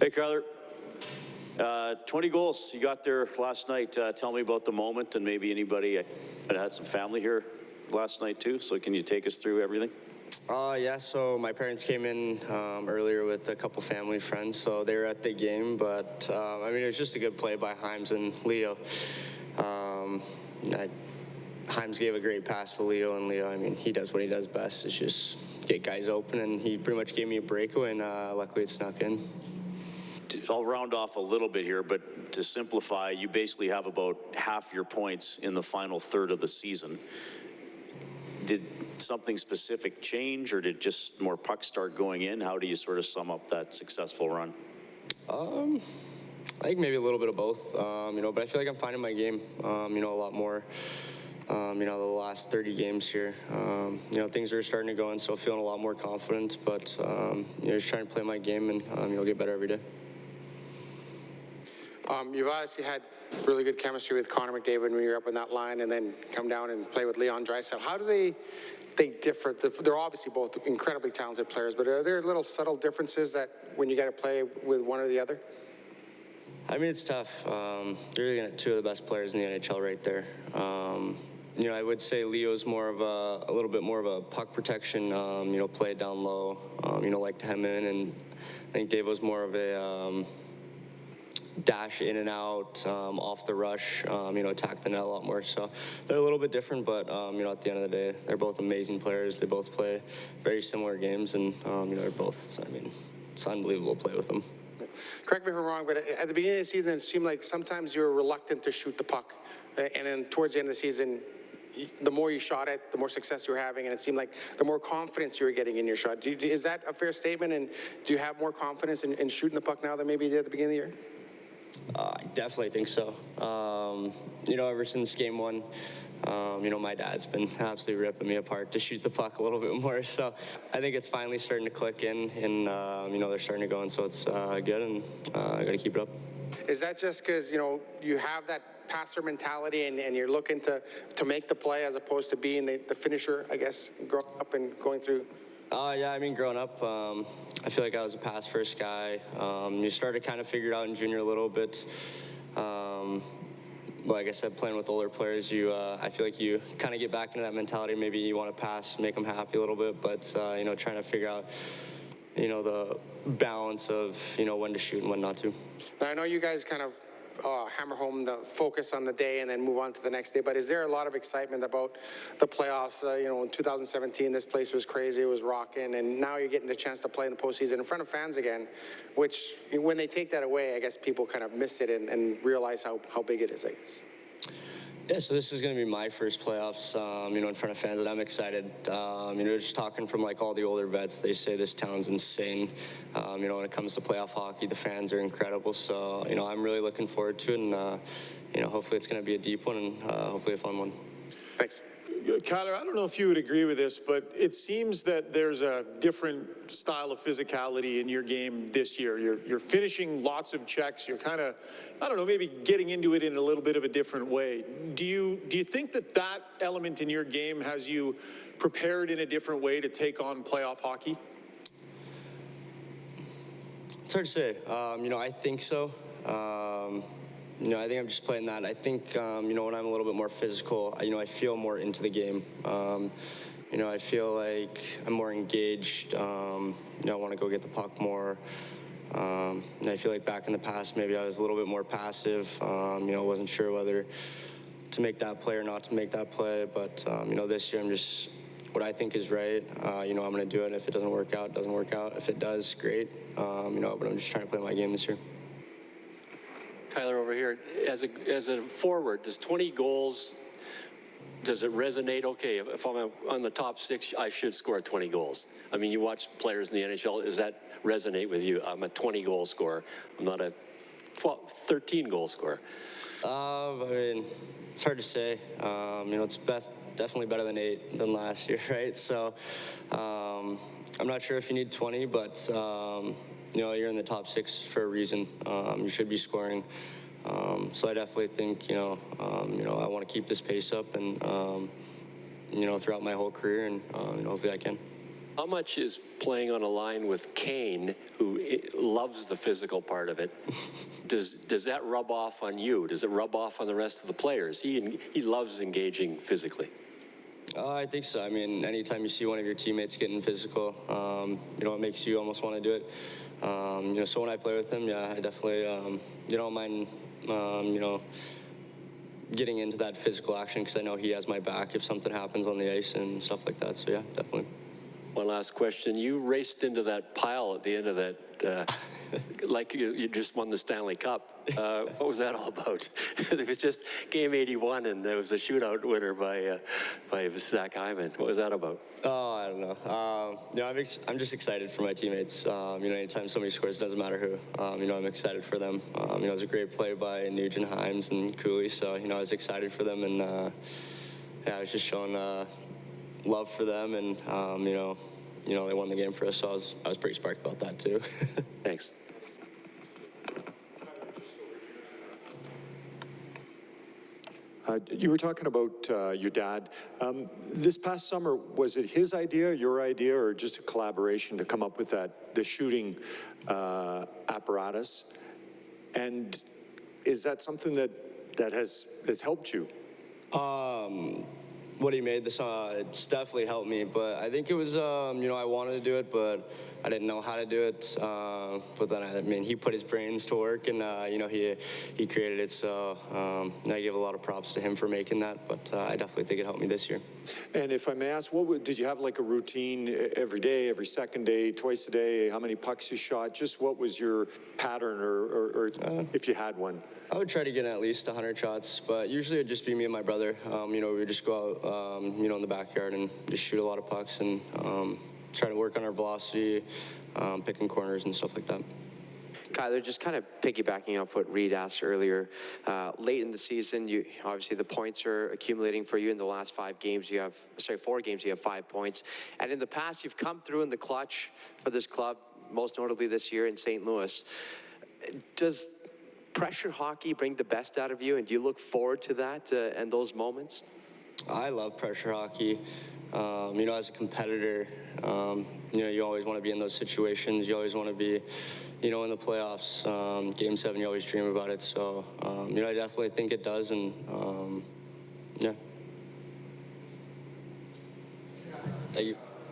Hey, Kailer. 20 goals you got there last night. Tell me about the moment, and maybe anybody that had some family here last night too. So can you take us through everything? Yeah, so my parents came in earlier with a couple family friends, so they were at the game, but I mean, it was just a good play by Hymes and Leo. Hymes gave a great pass to Leo, and Leo, I mean, he does what he does best, is just get guys open, and he pretty much gave me a breakaway, and luckily it snuck in. I'll round off a little bit here, but to simplify, you basically have about half your points in the final third of the season. Did something specific change, or did just more pucks start going in? How do you sort of sum up that successful run? I think maybe a little bit of both, but I feel like I'm finding my game, a lot more, the last 30 games here. Things are starting to go in, so feeling a lot more confident, but, just trying to play my game and, get better every day. You've obviously had really good chemistry with Conor McDavid when you're up in that line, and then come down and play with Leon Draisaitl. How do they differ? They're obviously both incredibly talented players, but are there little subtle differences that when you got to play with one or the other? I mean, it's tough. You're looking at two of the best players in the NHL right there. I would say Leo's more of a little bit more of a puck protection, play down low, like to hem in, and I think Davo's more of a dash in and out, off the rush, attack the net a lot more. So they're a little bit different, but, at the end of the day, they're both amazing players. They both play very similar games, and, they're both, I mean, it's unbelievable to play with them. Correct me if I'm wrong, but at the beginning of the season, it seemed like sometimes you were reluctant to shoot the puck. And then towards the end of the season, the more you shot it, the more success you were having, and it seemed like the more confidence you were getting in your shot. Is that a fair statement, and do you have more confidence in shooting the puck now than maybe you did at the beginning of the year? I definitely think so. Ever since game one, my dad's been absolutely ripping me apart to shoot the puck a little bit more. So I think it's finally starting to click in, and, they're starting to go, and so it's good, and I got to keep it up. Is that just because, you have that passer mentality and you're looking to make the play as opposed to being the finisher, I guess, growing up and going through? Yeah, I mean, growing up, I feel like I was a pass-first guy. You started to kind of figure it out in junior a little bit. Like I said, playing with older players, I feel like you kind of get back into that mentality. Maybe you want to pass, make them happy a little bit, but, trying to figure out, the balance of, when to shoot and when not to. Now, I know you guys kind of hammer home the focus on the day and then move on to the next day, but is there a lot of excitement about the playoffs? In 2017, this place was crazy, it was rocking, and now you're getting the chance to play in the postseason in front of fans again, which when they take that away, I guess people kind of miss it and realize how big it is, I guess. Yeah, so this is going to be my first playoffs, in front of fans, and I'm excited. Just talking from like all the older vets, they say this town's insane. When it comes to playoff hockey, the fans are incredible. So, I'm really looking forward to it, and, hopefully it's going to be a deep one and hopefully a fun one. Thanks. Kailer, I don't know if you would agree with this, but it seems that there's a different style of physicality in your game this year. You're finishing lots of checks. You're kind of, I don't know, maybe getting into it in a little bit of a different way. Do you think that element in your game has you prepared in a different way to take on playoff hockey? It's hard to say. I think so. I think I'm just playing that. I think, when I'm a little bit more physical, I feel more into the game. I feel like I'm more engaged. I want to go get the puck more. And I feel like back in the past, maybe I was a little bit more passive. Wasn't sure whether to make that play or not to make that play. But, this year I'm just, what I think is right. I'm going to do it. If it doesn't work out, it doesn't work out. If it does, great. But I'm just trying to play my game this year. Kailer over here, as a forward, does 20 goals, does it resonate? Okay, if I'm on the top six, I should score 20 goals. I mean, you watch players in the NHL, does that resonate with you? I'm a 20 goal scorer. I'm not a 13 goal scorer. I mean, it's hard to say. It's definitely better than last year, right? So I'm not sure if you need 20, but you're in the top six for a reason. You should be scoring. So I definitely think, I want to keep this pace up and, throughout my whole career, and hopefully I can. How much is playing on a line with Kane, who loves the physical part of it, does that rub off on you? Does it rub off on the rest of the players? He loves engaging physically. I think so. I mean, anytime you see one of your teammates getting physical, it makes you almost want to do it. So when I play with him, yeah, I definitely, don't mind, getting into that physical action because I know he has my back if something happens on the ice and stuff like that. So yeah, definitely. One last question. You raced into that pile at the end of that, like you just won the Stanley Cup. What was that all about? It was just game 81, and there was a shootout winner by Zach Hyman. What was that about? Oh, I don't know. I'm just excited for my teammates. Anytime somebody scores, it doesn't matter who. I'm excited for them. It was a great play by Nugent, Himes, and Cooley, so, I was excited for them, and, I was just showing love for them, and, they won the game for us, so I was pretty sparked about that, too. Thanks. You were talking about your dad. This past summer, was it his idea, your idea, or just a collaboration to come up with the shooting apparatus? And is that something that has helped you? What he made this, it's definitely helped me, but I think it was, I wanted to do it, but I didn't know how to do it. But then, he put his brains to work, and, he created it, so I give a lot of props to him for making that, but I definitely think it helped me this year. And if I may ask, did you have like a routine every day, every second day, twice a day? How many pucks you shot? Just what was your pattern, or if you had one? I would try to get at least 100 shots, but usually it'd just be me and my brother. We would just go out, in the backyard and just shoot a lot of pucks and try to work on our velocity, picking corners and stuff like that. Kailer, just kind of piggybacking off what Reed asked earlier, late in the season, obviously the points are accumulating for you in the last 4 games, you have 5 points. And in the past, you've come through in the clutch for this club, most notably this year in St. Louis. Does pressure hockey bring the best out of you, and do you look forward to that and those moments? I love pressure hockey. As a competitor, you always want to be in those situations. You always want to be, in the playoffs. Game 7, you always dream about it. So, I definitely think it does, and yeah. Thank you.